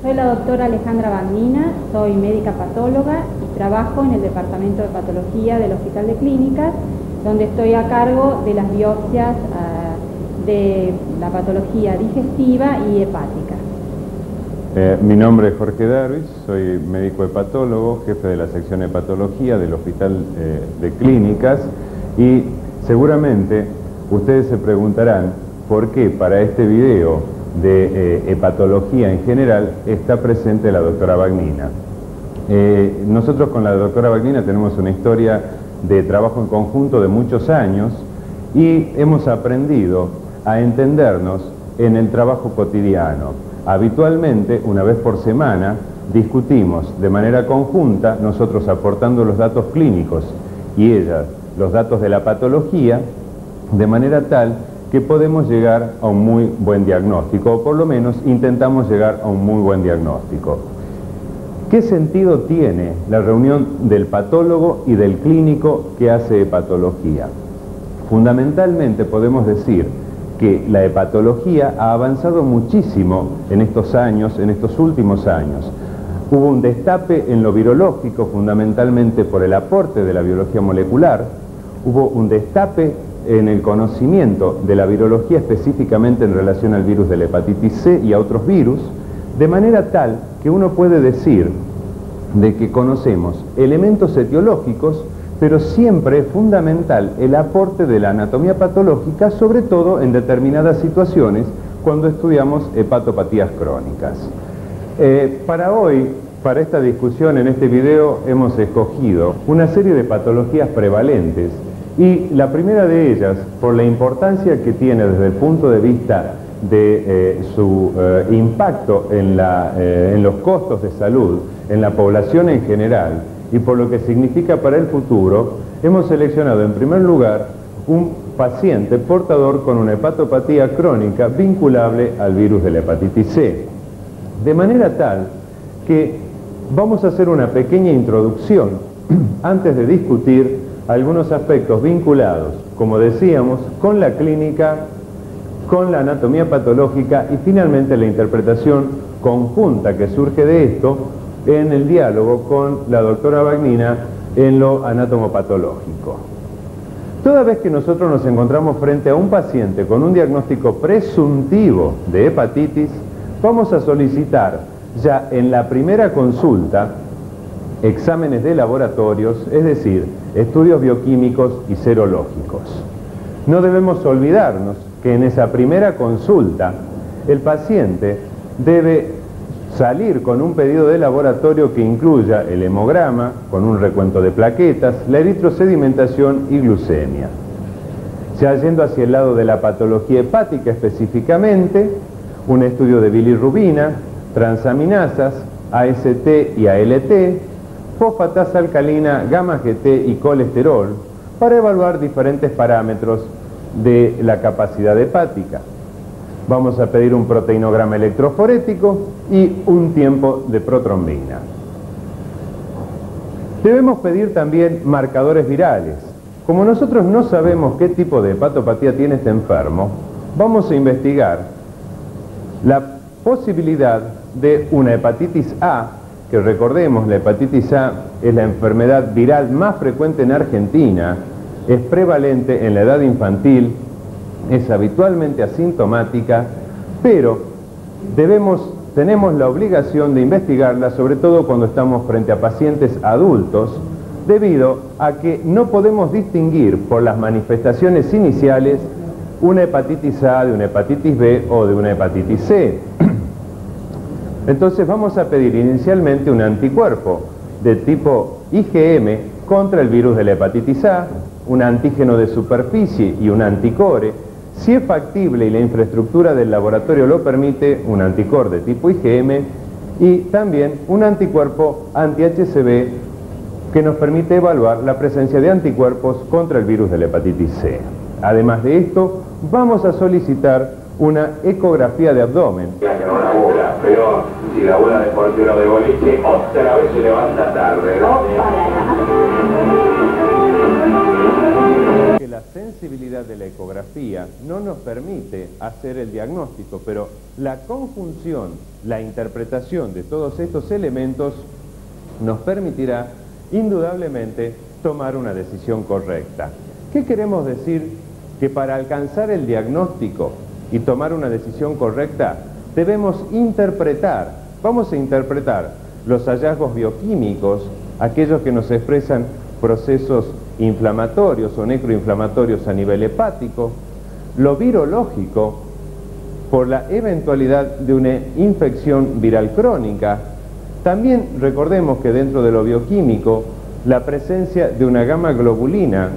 Soy la doctora Alejandra Bagnina, soy médica patóloga y trabajo en el Departamento de Patología del Hospital de Clínicas, donde estoy a cargo de las biopsias de la patología digestiva y hepática. Mi nombre es Jorge Darvis, soy médico hepatólogo, jefe de la sección de patología del Hospital de Clínicas, y seguramente ustedes se preguntarán por qué para este video de hepatología en general está presente la doctora Bagnina. Nosotros con la doctora Bagnina tenemos una historia de trabajo en conjunto de muchos años y hemos aprendido a entendernos en el trabajo cotidiano. Habitualmente, una vez por semana, discutimos de manera conjunta, nosotros aportando los datos clínicos y ella los datos de la patología, de manera tal que podemos llegar a un muy buen diagnóstico, o por lo menos intentamos llegar a un muy buen diagnóstico. ¿Qué sentido tiene la reunión del patólogo y del clínico que hace hepatología? Fundamentalmente podemos decir que la hepatología ha avanzado muchísimo en estos años, en estos últimos años. Hubo un destape en lo virológico, fundamentalmente por el aporte de la biología molecular. Hubo un destape en el conocimiento de la virología específicamente en relación al virus de la hepatitis C y a otros virus, de manera tal que uno puede decir de que conocemos elementos etiológicos, pero siempre es fundamental el aporte de la anatomía patológica, sobre todo en determinadas situaciones cuando estudiamos hepatopatías crónicas. Para hoy, para esta discusión en este video, hemos escogido una serie de patologías prevalentes y la primera de ellas, por la importancia que tiene desde el punto de vista de su impacto en los costos de salud, en la población en general, y por lo que significa para el futuro, hemos seleccionado en primer lugar un paciente portador con una hepatopatía crónica vinculable al virus de la hepatitis C. De manera tal que vamos a hacer una pequeña introducción antes de discutir algunos aspectos vinculados, como decíamos, con la clínica, con la anatomía patológica y finalmente la interpretación conjunta que surge de esto en el diálogo con la doctora Bagnina en lo anatomopatológico. Toda vez que nosotros nos encontramos frente a un paciente con un diagnóstico presuntivo de hepatitis, vamos a solicitar ya en la primera consulta exámenes de laboratorios, es decir, estudios bioquímicos y serológicos. No debemos olvidarnos que en esa primera consulta el paciente debe salir con un pedido de laboratorio que incluya el hemograma, con un recuento de plaquetas, la eritrosedimentación y glucemia. Ya yendo hacia el lado de la patología hepática específicamente, un estudio de bilirrubina, transaminasas, AST y ALT, fosfatasa alcalina, gamma GT y colesterol, para evaluar diferentes parámetros de la capacidad hepática. Vamos a pedir un proteinograma electroforético y un tiempo de protrombina. Debemos pedir también marcadores virales. Como nosotros no sabemos qué tipo de hepatopatía tiene este enfermo, vamos a investigar la posibilidad de una hepatitis A, que recordemos, la hepatitis A es la enfermedad viral más frecuente en Argentina, es prevalente en la edad infantil, es habitualmente asintomática, pero tenemos la obligación de investigarla, sobre todo cuando estamos frente a pacientes adultos, debido a que no podemos distinguir por las manifestaciones iniciales una hepatitis A de una hepatitis B o de una hepatitis C. Entonces vamos a pedir inicialmente un anticuerpo de tipo IgM contra el virus de la hepatitis A, un antígeno de superficie y un anticore. Si es factible y la infraestructura del laboratorio lo permite, un anticore de tipo IgM y también un anticuerpo anti-HCV que nos permite evaluar la presencia de anticuerpos contra el virus de la hepatitis C. Además de esto, vamos a solicitar una ecografía de abdomen. Una bola, pero si la bola de portero de boliche otra vez se levanta tarde, ¿no? Que la la sensibilidad de la ecografía no nos permite hacer el diagnóstico, pero la conjunción, la interpretación de todos estos elementos nos permitirá indudablemente tomar una decisión correcta. ¿Qué queremos decir? Que para alcanzar el diagnóstico y tomar una decisión correcta debemos interpretar, vamos a interpretar los hallazgos bioquímicos, aquellos que nos expresan procesos inflamatorios o necroinflamatorios a nivel hepático, lo virológico por la eventualidad de una infección viral crónica. También recordemos que dentro de lo bioquímico la presencia de una gamma globulina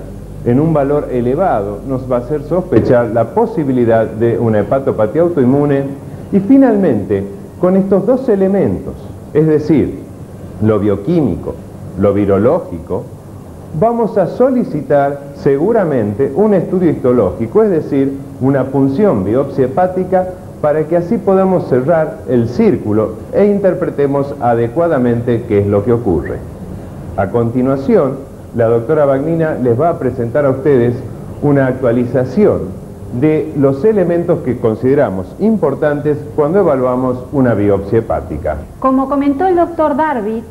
en un valor elevado nos va a hacer sospechar la posibilidad de una hepatopatía autoinmune. Y finalmente, con estos dos elementos, es decir, lo bioquímico, lo virológico, vamos a solicitar seguramente un estudio histológico, es decir, una punción biopsia hepática, para que así podamos cerrar el círculo e interpretemos adecuadamente qué es lo que ocurre. A continuación, la doctora Bagnina les va a presentar a ustedes una actualización de los elementos que consideramos importantes cuando evaluamos una biopsia hepática. Como comentó el doctor Darvich,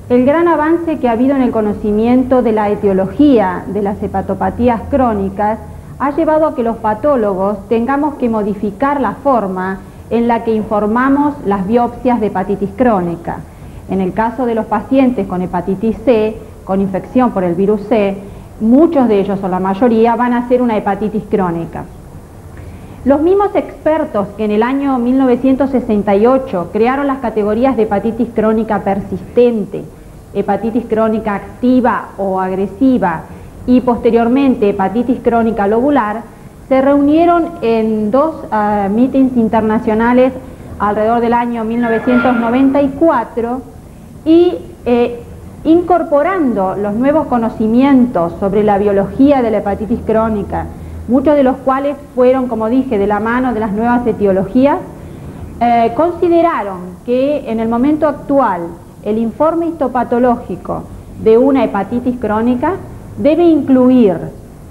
el gran avance que ha habido en el conocimiento de la etiología de las hepatopatías crónicas ha llevado a que los patólogos tengamos que modificar la forma en la que informamos las biopsias de hepatitis crónica. En el caso de los pacientes con hepatitis C, con infección por el virus C, muchos de ellos o la mayoría van a ser una hepatitis crónica. Los mismos expertos que en el año 1968 crearon las categorías de hepatitis crónica persistente, hepatitis crónica activa o agresiva y posteriormente hepatitis crónica lobular, se reunieron en dos meetings internacionales alrededor del año 1994 y incorporando los nuevos conocimientos sobre la biología de la hepatitis crónica, muchos de los cuales fueron, como dije, de la mano de las nuevas etiologías, consideraron que en el momento actual el informe histopatológico de una hepatitis crónica debe incluir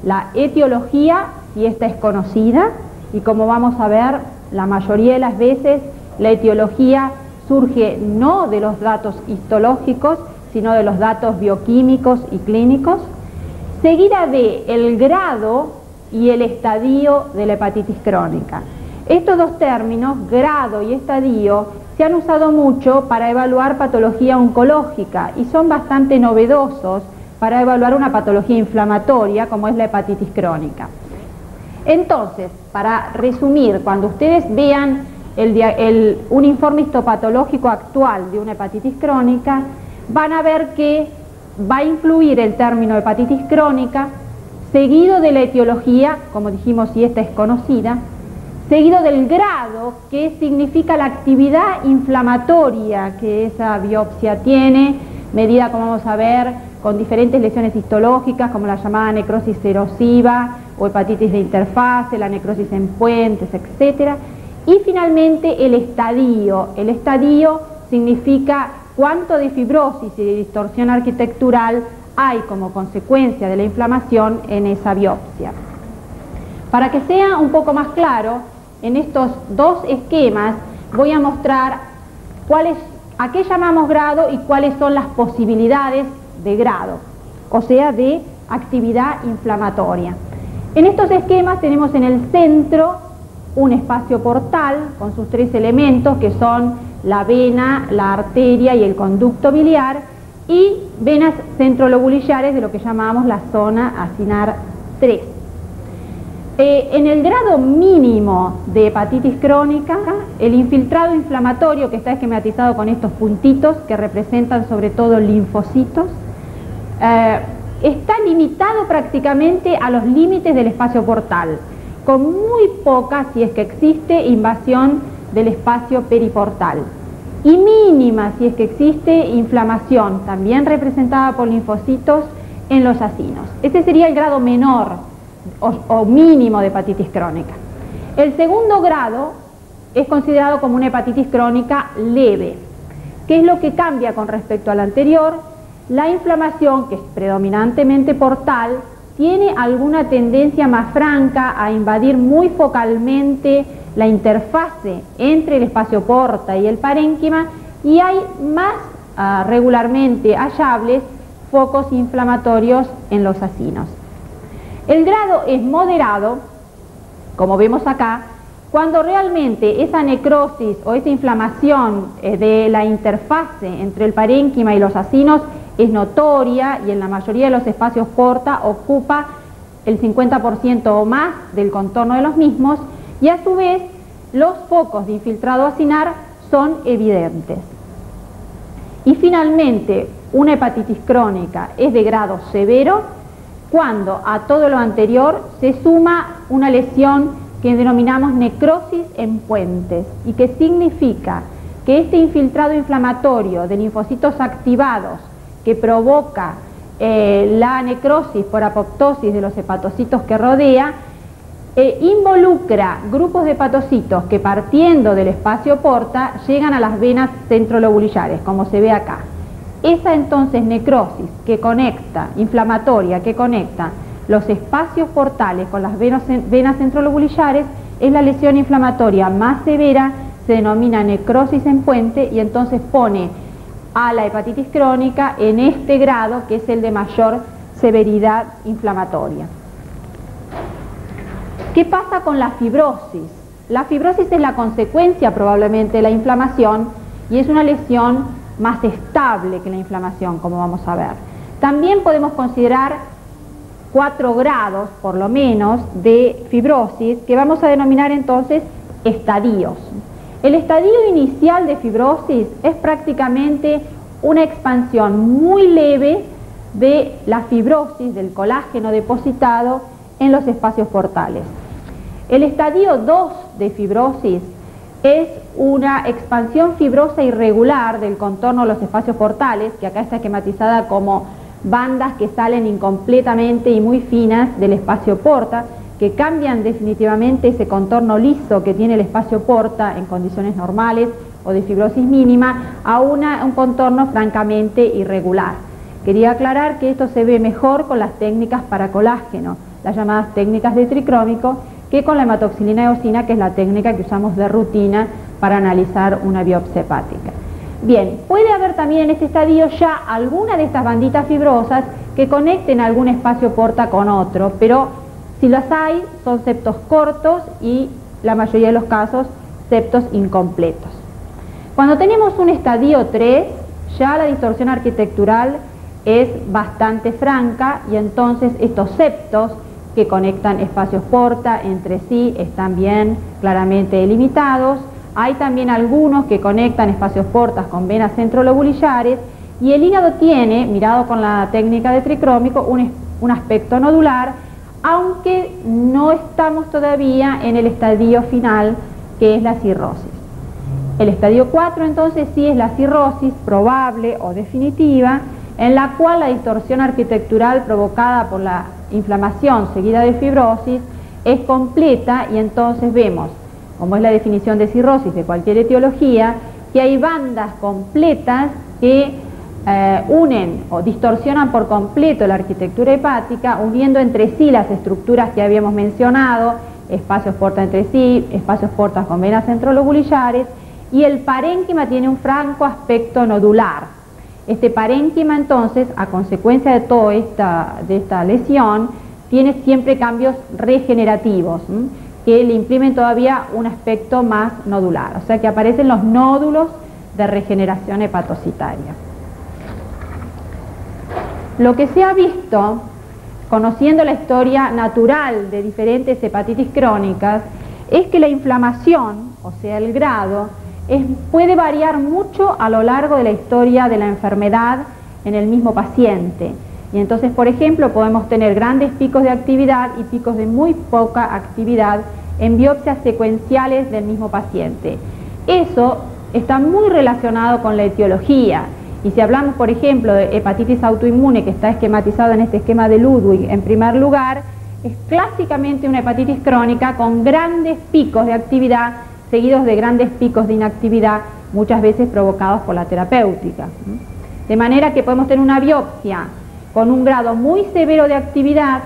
la etiología, si esta es conocida, y como vamos a ver, la mayoría de las veces la etiología surge no de los datos histológicos, sino de los datos bioquímicos y clínicos, seguida de el grado y el estadio de la hepatitis crónica. Estos dos términos, grado y estadio, se han usado mucho para evaluar patología oncológica y son bastante novedosos para evaluar una patología inflamatoria como es la hepatitis crónica. Entonces, para resumir, cuando ustedes vean un informe histopatológico actual de una hepatitis crónica, van a ver que va a incluir el término hepatitis crónica, seguido de la etiología, como dijimos, si esta es conocida, seguido del grado, que significa la actividad inflamatoria que esa biopsia tiene, medida, como vamos a ver, con diferentes lesiones histológicas, como la llamada necrosis erosiva o hepatitis de interfase, la necrosis en puentes, etc. Y finalmente el estadio. El estadio significa cuánto de fibrosis y de distorsión arquitectural hay como consecuencia de la inflamación en esa biopsia. Para que sea un poco más claro, en estos dos esquemas voy a mostrar a qué llamamos grado y cuáles son las posibilidades de grado, o sea, de actividad inflamatoria. En estos esquemas tenemos en el centro un espacio portal con sus tres elementos que son la vena, la arteria y el conducto biliar, y venas centrolobulillares de lo que llamamos la zona acinar 3. En el grado mínimo de hepatitis crónica, el infiltrado inflamatorio, que está esquematizado con estos puntitos que representan sobre todo linfocitos, está limitado prácticamente a los límites del espacio portal, con muy poca, si es que existe, invasión del espacio periportal, y mínima, si es que existe, inflamación, también representada por linfocitos, en los acinos. Este sería el grado menor o mínimo de hepatitis crónica. El segundo grado es considerado como una hepatitis crónica leve. ¿Qué es lo que cambia con respecto al anterior? La inflamación, que es predominantemente portal, tiene alguna tendencia más franca a invadir muy focalmente la interfase entre el espacio porta y el parénquima, y hay más regularmente hallables focos inflamatorios en los acinos. El grado es moderado, como vemos acá, cuando realmente esa necrosis o esa inflamación de la interfase entre el parénquima y los acinos es notoria y en la mayoría de los espacios porta ocupa el 50% o más del contorno de los mismos, y a su vez los focos de infiltrado acinar son evidentes. Y finalmente, una hepatitis crónica es de grado severo cuando a todo lo anterior se suma una lesión que denominamos necrosis en puentes, y que significa que este infiltrado inflamatorio de linfocitos activados que provoca la necrosis por apoptosis de los hepatocitos que rodea, involucra grupos de hepatocitos que, partiendo del espacio porta, llegan a las venas centrolobulillares, como se ve acá. Esa entonces necrosis que conecta, inflamatoria, que conecta los espacios portales con las venas centrolobulillares, es la lesión inflamatoria más severa, se denomina necrosis en puente, y entonces pone a la hepatitis crónica en este grado, que es el de mayor severidad inflamatoria. ¿Qué pasa con la fibrosis? La fibrosis es la consecuencia probablemente de la inflamación y es una lesión más estable que la inflamación, como vamos a ver. También podemos considerar 4 grados, por lo menos, de fibrosis, que vamos a denominar entonces estadios. El estadio inicial de fibrosis es prácticamente una expansión muy leve de la fibrosis, del colágeno depositado en los espacios portales. El estadio 2 de fibrosis es una expansión fibrosa irregular del contorno de los espacios portales, que acá está esquematizada como bandas que salen incompletamente y muy finas del espacio porta, que cambian definitivamente ese contorno liso que tiene el espacio porta en condiciones normales o de fibrosis mínima a un contorno francamente irregular. Quería aclarar que esto se ve mejor con las técnicas para colágeno, las llamadas técnicas de tricrómico, que con la hematoxilina eosina, que es la técnica que usamos de rutina para analizar una biopsia hepática. Bien, puede haber también en este estadio ya alguna de estas banditas fibrosas que conecten algún espacio porta con otro, pero si las hay, son septos cortos y la mayoría de los casos septos incompletos. Cuando tenemos un estadio 3, ya la distorsión arquitectural es bastante franca, y entonces estos septos que conectan espacios porta entre sí están bien claramente delimitados. Hay también algunos que conectan espacios portas con venas centrolobulillares, y el hígado tiene, mirado con la técnica de tricrómico, un aspecto nodular, aunque no estamos todavía en el estadio final, que es la cirrosis. El estadio 4 entonces sí es la cirrosis probable o definitiva, en la cual la distorsión arquitectural provocada por la inflamación seguida de fibrosis es completa, y entonces vemos, como es la definición de cirrosis de cualquier etiología, que hay bandas completas que unen o distorsionan por completo la arquitectura hepática, uniendo entre sí las estructuras que habíamos mencionado, espacios porta entre sí, espacios portas con venas centrolobulillares, y el parénquima tiene un franco aspecto nodular. Este parénquima entonces, a consecuencia de toda esta lesión, tiene siempre cambios regenerativos, que le imprimen todavía un aspecto más nodular, o sea que aparecen los nódulos de regeneración hepatocitaria. Lo que se ha visto, conociendo la historia natural de diferentes hepatitis crónicas, es que la inflamación, o sea el grado, puede variar mucho a lo largo de la historia de la enfermedad en el mismo paciente. Y entonces, por ejemplo, podemos tener grandes picos de actividad y picos de muy poca actividad en biopsias secuenciales del mismo paciente. Eso está muy relacionado con la etiología. Y si hablamos, por ejemplo, de hepatitis autoinmune, que está esquematizado en este esquema de Ludwig en primer lugar, es clásicamente una hepatitis crónica con grandes picos de actividad seguidos de grandes picos de inactividad, muchas veces provocados por la terapéutica. De manera que podemos tener una biopsia con un grado muy severo de actividad,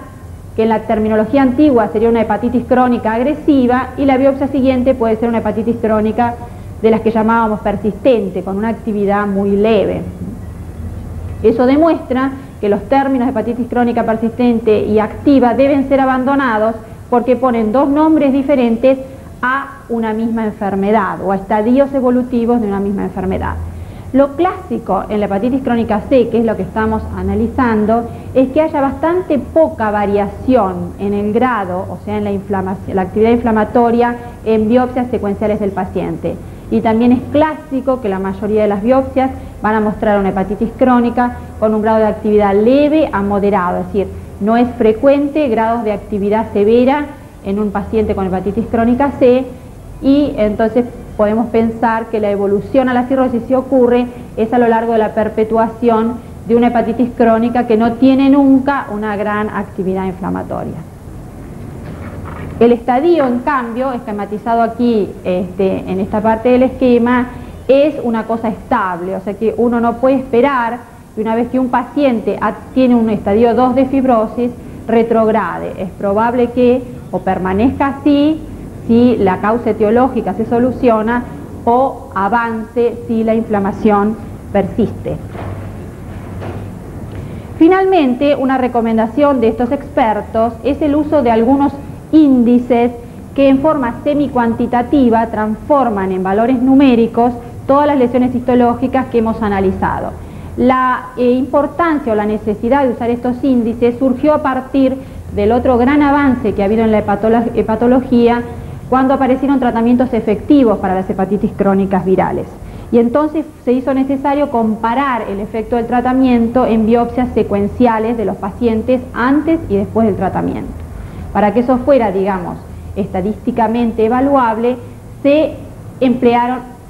que en la terminología antigua sería una hepatitis crónica agresiva, y la biopsia siguiente puede ser una hepatitis crónica de las que llamábamos persistente, con una actividad muy leve. Eso demuestra que los términos de hepatitis crónica persistente y activa deben ser abandonados porque ponen dos nombres diferentes a una misma enfermedad o a estadios evolutivos de una misma enfermedad. Lo clásico en la hepatitis crónica C, que es lo que estamos analizando, es que haya bastante poca variación en el grado, o sea, en la actividad inflamatoria en biopsias secuenciales del paciente. Y también es clásico que la mayoría de las biopsias van a mostrar una hepatitis crónica con un grado de actividad leve a moderado, es decir, no es frecuente grados de actividad severa en un paciente con hepatitis crónica C, y entonces podemos pensar que la evolución a la cirrosis, si ocurre, es a lo largo de la perpetuación de una hepatitis crónica que no tiene nunca una gran actividad inflamatoria. El estadio, en cambio, esquematizado aquí en esta parte del esquema, es una cosa estable, o sea que uno no puede esperar que una vez que un paciente tiene un estadio 2 de fibrosis, retrograde. Es probable que o permanezca así si la causa etiológica se soluciona, o avance si la inflamación persiste. Finalmente, una recomendación de estos expertos es el uso de algunos índices que en forma semi-cuantitativa transforman en valores numéricos todas las lesiones histológicas que hemos analizado. La importancia o la necesidad de usar estos índices surgió a partir del otro gran avance que ha habido en la hepatología, cuando aparecieron tratamientos efectivos para las hepatitis crónicas virales. Y entonces se hizo necesario comparar el efecto del tratamiento en biopsias secuenciales de los pacientes antes y después del tratamiento. Para que eso fuera, digamos, estadísticamente evaluable, se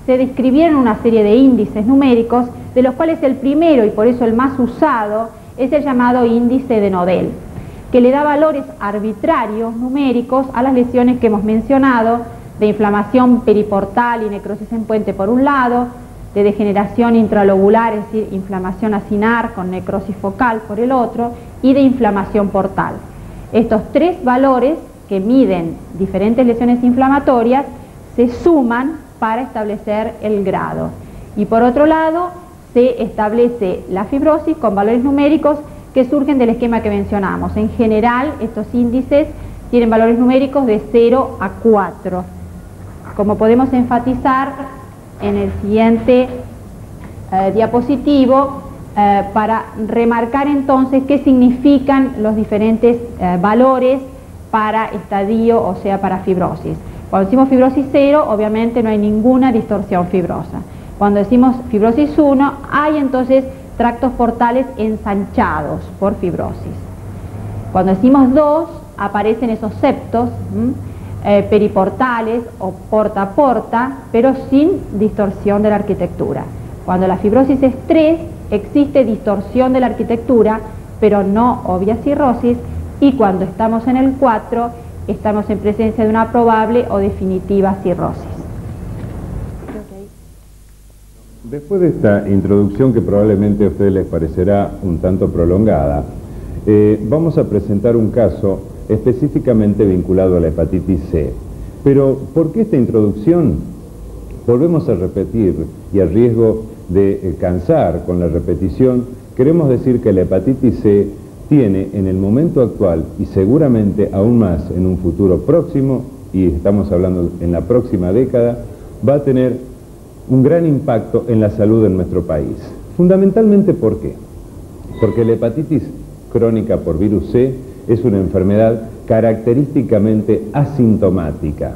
describieron una serie de índices numéricos, de los cuales el primero, y por eso el más usado, es el llamado índice de Nodel, que le da valores arbitrarios numéricos a las lesiones que hemos mencionado, de inflamación periportal y necrosis en puente por un lado, de degeneración intralobular, es decir, inflamación acinar con necrosis focal por el otro, y de inflamación portal. Estos tres valores que miden diferentes lesiones inflamatorias se suman para establecer el grado. Y por otro lado, se establece la fibrosis con valores numéricos que surgen del esquema que mencionamos. En general, estos índices tienen valores numéricos de 0 a 4. Como podemos enfatizar en el siguiente diapositivo, para remarcar entonces qué significan los diferentes valores para estadio, o sea, para fibrosis. Cuando decimos fibrosis 0, obviamente no hay ninguna distorsión fibrosa. Cuando decimos fibrosis 1, hay entonces tractos portales ensanchados por fibrosis. Cuando decimos 2, aparecen esos septos periportales o porta a porta, pero sin distorsión de la arquitectura. Cuando la fibrosis es 3, existe distorsión de la arquitectura, pero no obvia cirrosis, y cuando estamos en el 4, estamos en presencia de una probable o definitiva cirrosis. Después de esta introducción, que probablemente a ustedes les parecerá un tanto prolongada, vamos a presentar un caso específicamente vinculado a la hepatitis C. Pero, ¿por qué esta introducción? Volvemos a repetir, y a riesgo de cansar con la repetición, queremos decir que la hepatitis C tiene en el momento actual, y seguramente aún más en un futuro próximo, y estamos hablando en la próxima década, va a tener un gran impacto en la salud en nuestro país. Fundamentalmente, ¿por qué? Porque la hepatitis crónica por virus C es una enfermedad característicamente asintomática.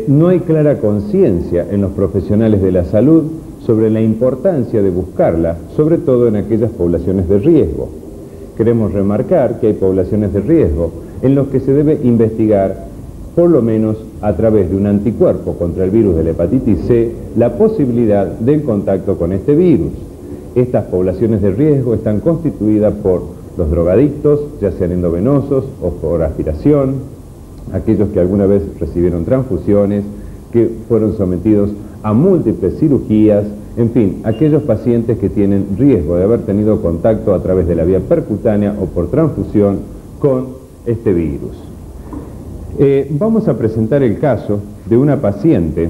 No hay clara conciencia en los profesionales de la salud sobre la importancia de buscarla, sobre todo en aquellas poblaciones de riesgo. Queremos remarcar que hay poblaciones de riesgo en los que se debe investigar, por lo menos a través de un anticuerpo contra el virus de la hepatitis C, la posibilidad del contacto con este virus. Estas poblaciones de riesgo están constituidas por los drogadictos, ya sean endovenosos o por aspiración, aquellos que alguna vez recibieron transfusiones, que fueron sometidos a múltiples cirugías, en fin, aquellos pacientes que tienen riesgo de haber tenido contacto a través de la vía percutánea o por transfusión con este virus. Vamos a presentar el caso de una paciente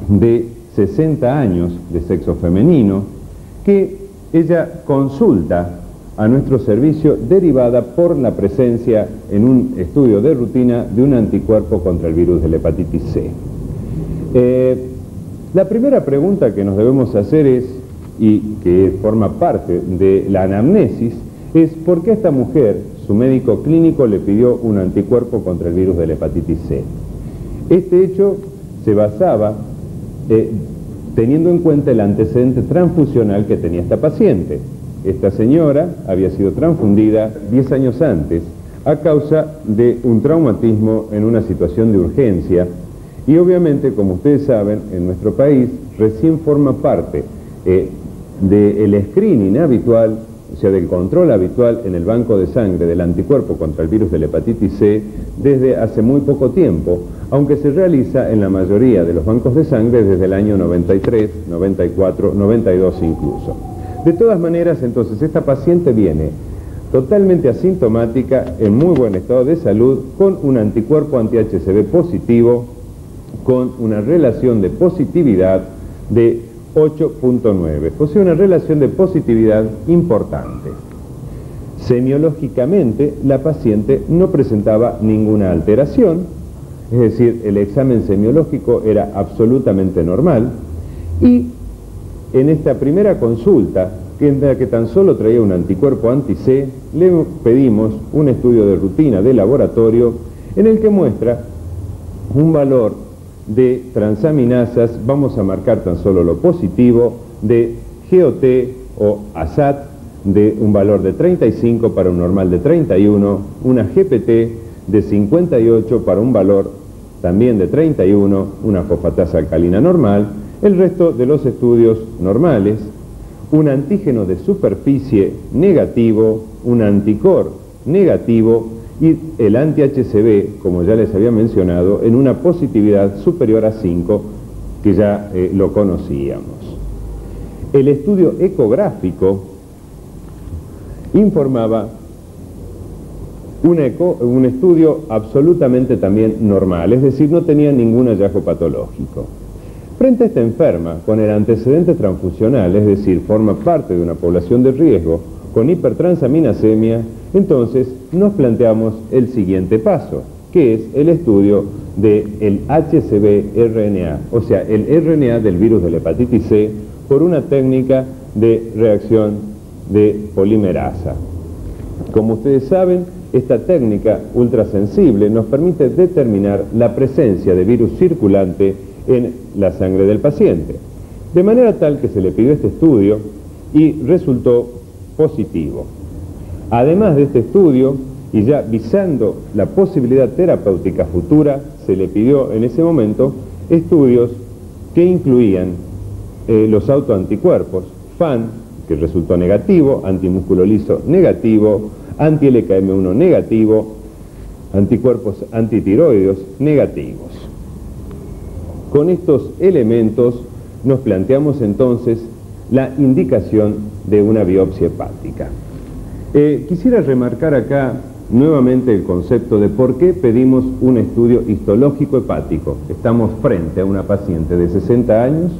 de 60 años de sexo femenino que ella consulta a nuestro servicio derivada por la presencia en un estudio de rutina de un anticuerpo contra el virus de la hepatitis C. La primera pregunta que nos debemos hacer es, y que forma parte de la anamnesis, es ¿por qué esta mujer, su médico clínico, le pidió un anticuerpo contra el virus de la hepatitis C? Este hecho se basaba teniendo en cuenta el antecedente transfusional que tenía esta paciente. Esta señora había sido transfundida 10 años antes a causa de un traumatismo en una situación de urgencia y obviamente, como ustedes saben, en nuestro país recién forma parte del screening habitual, o sea, del control habitual en el banco de sangre del anticuerpo contra el virus de la hepatitis C desde hace muy poco tiempo, aunque se realiza en la mayoría de los bancos de sangre desde el año 93, 94, 92 incluso. De todas maneras, entonces, esta paciente viene totalmente asintomática, en muy buen estado de salud, con un anticuerpo anti-HCV positivo, con una relación de positividad de 8.9, o sea, una relación de positividad importante. Semiológicamente, la paciente no presentaba ninguna alteración, es decir, el examen semiológico era absolutamente normal, y en esta primera consulta, en la que tan solo traía un anticuerpo anti-C, le pedimos un estudio de rutina de laboratorio en el que muestra un valor de transaminasas, vamos a marcar tan solo lo positivo, de GOT o ASAT de un valor de 35 para un normal de 31, una GPT de 58 para un valor también de 31, una fosfatasa alcalina normal, el resto de los estudios normales, un antígeno de superficie negativo, un anticor negativo y el anti-HCV, como ya les había mencionado, en una positividad superior a 5, que ya lo conocíamos. El estudio ecográfico informaba un estudio absolutamente también normal, es decir, no tenía ningún hallazgo patológico. Frente a esta enferma, con el antecedente transfusional, es decir, forma parte de una población de riesgo, con hipertransaminasemia, entonces nos planteamos el siguiente paso, que es el estudio del HCV-RNA, o sea, el RNA del virus de la hepatitis C, por una técnica de reacción de polimerasa. Como ustedes saben, esta técnica ultrasensible nos permite determinar la presencia de virus circulante en la sangre del paciente, de manera tal que se le pidió este estudio y resultó positivo. Además de este estudio, y ya visando la posibilidad terapéutica futura, se le pidió en ese momento estudios que incluían los autoanticuerpos, FAN, que resultó negativo, antimusculo liso negativo, anti-LKM1 negativo, anticuerpos antitiroideos negativos. Con estos elementos nos planteamos entonces la indicación de una biopsia hepática. Quisiera remarcar acá nuevamente el concepto de por qué pedimos un estudio histológico hepático. Estamos frente a una paciente de 60 años,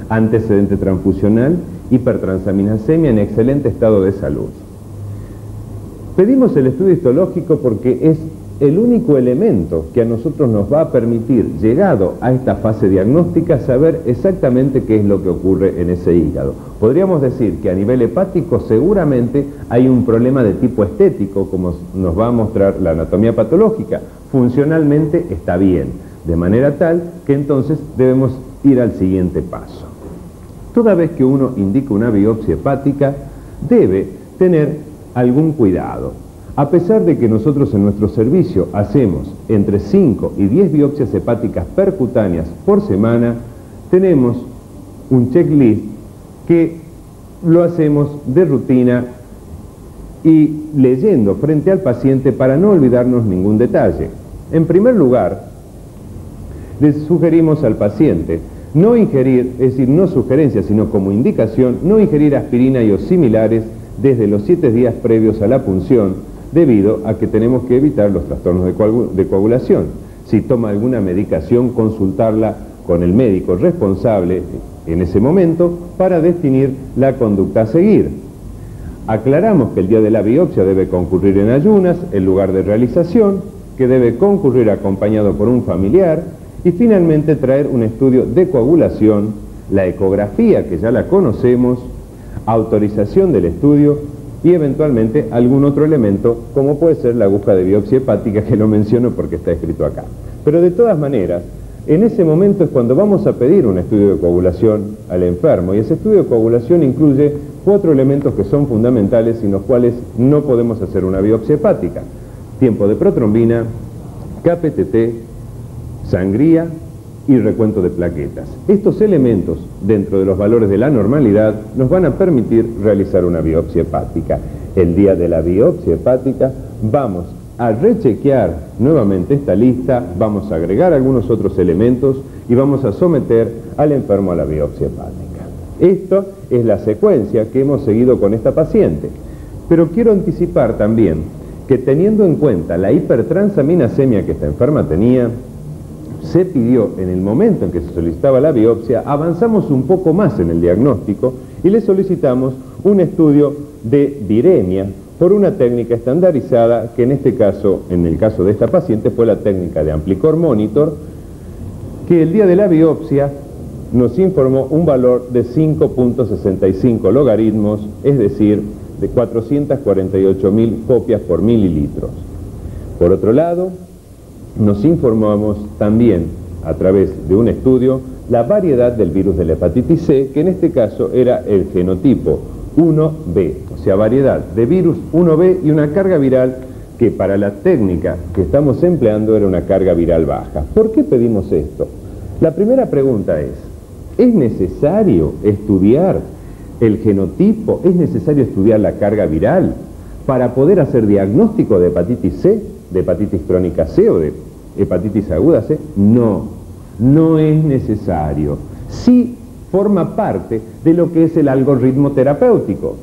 antecedente transfusional, hipertransaminasemia en excelente estado de salud. Pedimos el estudio histológico porque es el único elemento que a nosotros nos va a permitir, llegado a esta fase diagnóstica, saber exactamente qué es lo que ocurre en ese hígado. Podríamos decir que a nivel hepático seguramente hay un problema de tipo estético, como nos va a mostrar la anatomía patológica. Funcionalmente está bien, de manera tal que entonces debemos ir al siguiente paso. Toda vez que uno indica una biopsia hepática, debe tener algún cuidado. A pesar de que nosotros en nuestro servicio hacemos entre 5 y 10 biopsias hepáticas percutáneas por semana, tenemos un checklist que lo hacemos de rutina y leyendo frente al paciente para no olvidarnos ningún detalle. En primer lugar, les sugerimos al paciente no ingerir, es decir, no sugerencia, sino como indicación, no ingerir aspirina y o similares desde los 7 días previos a la punción, debido a que tenemos que evitar los trastornos de coagulación. Si toma alguna medicación, consultarla con el médico responsable en ese momento para definir la conducta a seguir. Aclaramos que el día de la biopsia debe concurrir en ayunas, el lugar de realización, que debe concurrir acompañado por un familiar y finalmente traer un estudio de coagulación, la ecografía que ya la conocemos, autorización del estudio y eventualmente algún otro elemento como puede ser la aguja de biopsia hepática, que lo menciono porque está escrito acá. Pero de todas maneras, en ese momento es cuando vamos a pedir un estudio de coagulación al enfermo, y ese estudio de coagulación incluye 4 elementos que son fundamentales sin los cuales no podemos hacer una biopsia hepática: tiempo de protrombina, KPTT, sangría y recuento de plaquetas. Estos elementos, dentro de los valores de la normalidad, nos van a permitir realizar una biopsia hepática. El día de la biopsia hepática vamos a rechequear nuevamente esta lista, vamos a agregar algunos otros elementos y vamos a someter al enfermo a la biopsia hepática. Esta es la secuencia que hemos seguido con esta paciente. Pero quiero anticipar también que, teniendo en cuenta la hipertransaminasemia que esta enferma tenía, se pidió en el momento en que se solicitaba la biopsia, avanzamos un poco más en el diagnóstico y le solicitamos un estudio de viremia por una técnica estandarizada que en este caso, en el caso de esta paciente, fue la técnica de Amplicor Monitor, que el día de la biopsia nos informó un valor de 5.65 logaritmos, es decir, de 448.000 copias por mililitros. Por otro lado, nos informamos también a través de un estudio la variedad del virus de la hepatitis C, que en este caso era el genotipo 1B, o sea, variedad de virus 1B y una carga viral que para la técnica que estamos empleando era una carga viral baja. ¿Por qué pedimos esto? La primera pregunta ¿es necesario estudiar el genotipo? ¿Es necesario estudiar la carga viral para poder hacer diagnóstico de hepatitis C, de hepatitis crónica C o de hepatitis aguda C? No, no es necesario. Sí forma parte de lo que es el algoritmo terapéutico.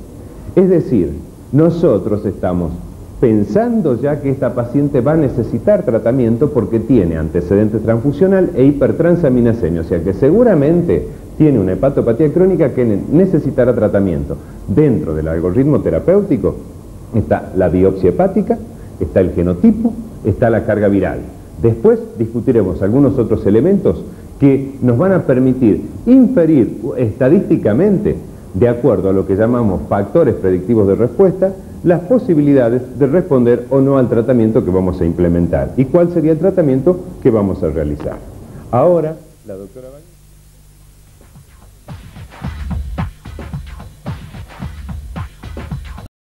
Es decir, nosotros estamos pensando ya que esta paciente va a necesitar tratamiento porque tiene antecedente transfusional e hipertransaminasemia, o sea que seguramente tiene una hepatopatía crónica que necesitará tratamiento. Dentro del algoritmo terapéutico está la biopsia hepática, está el genotipo, está la carga viral. Después discutiremos algunos otros elementos que nos van a permitir inferir estadísticamente, de acuerdo a lo que llamamos factores predictivos de respuesta, las posibilidades de responder o no al tratamiento que vamos a implementar y cuál sería el tratamiento que vamos a realizar. Ahora, la doctora